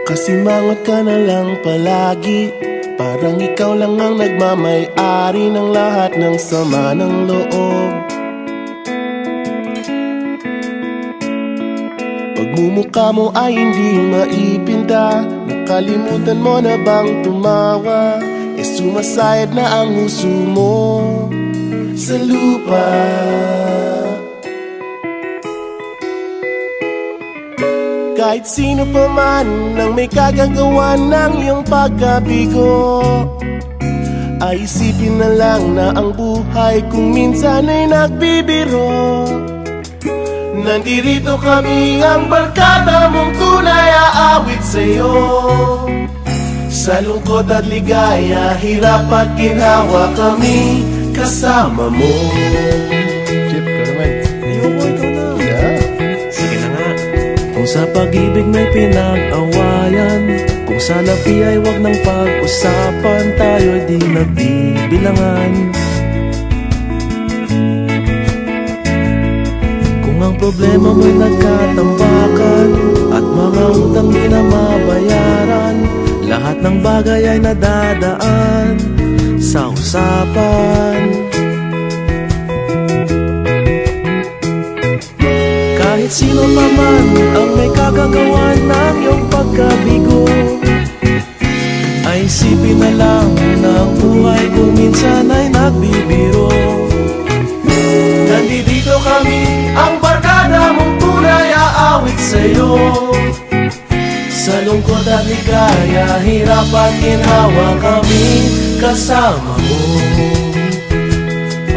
Nakasimangot ka na lang palagi, parang ikaw lang ang nagmamay-ari ng lahat ng sama ng loob. Pagmumukha mo ay hindi maipinta, nakalimutan mo na bang tumawa? Sumasayad na ang huso mo sa lupa. Kahit sino pa man ang may kagagawa ng iyong pagkabigo, ay isipin na lang na ang buhay kung minsan ay nagbibiro. Nandirito kami, ang barkada mong tunay aawit sa'yo. Sa lungkot at ligaya, hirap at ginhawa, kami kasama mo. Chip, ka naman. Ayoko, ikaw na. Yeah. Sige na nga. Kung sa pag-ibig may pinag-awayan, kung sa lapi ay wag nang pag-usapan, tayo'y di nagbibilangan. Kung ang problema mo'y nagkatambakan at mga utang di na mabayaran, lahat ng bagay ay nadadaan sa usapan. Kahit sino pa man ang may kagagawa ng iyong pagkabigo, ay isipin na lang na ang buhay kung minsan ay nagbibiro. Nandito kami, ang barkada mong tunay aawit sa'yo. Sa lungkot at ligaya, hirap at ginhawa, kami kasama mo.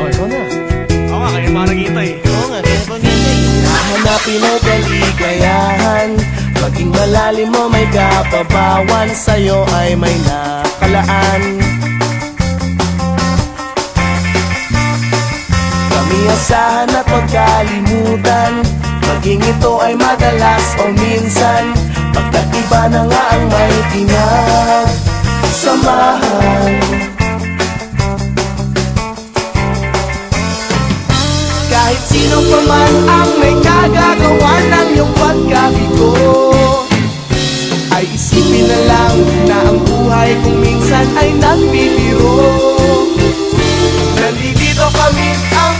Oh, ikaw na. Oo nga, kaya parang kita eh. Oo nga, kaya pag-ibig hahanapin ay kaligayahan, maging malalim mo may kapabawan, sa'yo ay may nakalaan. Kami asahan at magkalimutan, maging ito ay madalas o minsan, pagkat iba na nga ang may pinagsamahan. Kahit sino pa man ang may kagagawa ng iyong pagkabigo, ay isipin na lang na ang buhay kung minsan ay nagbibiro. Nandito kami, ang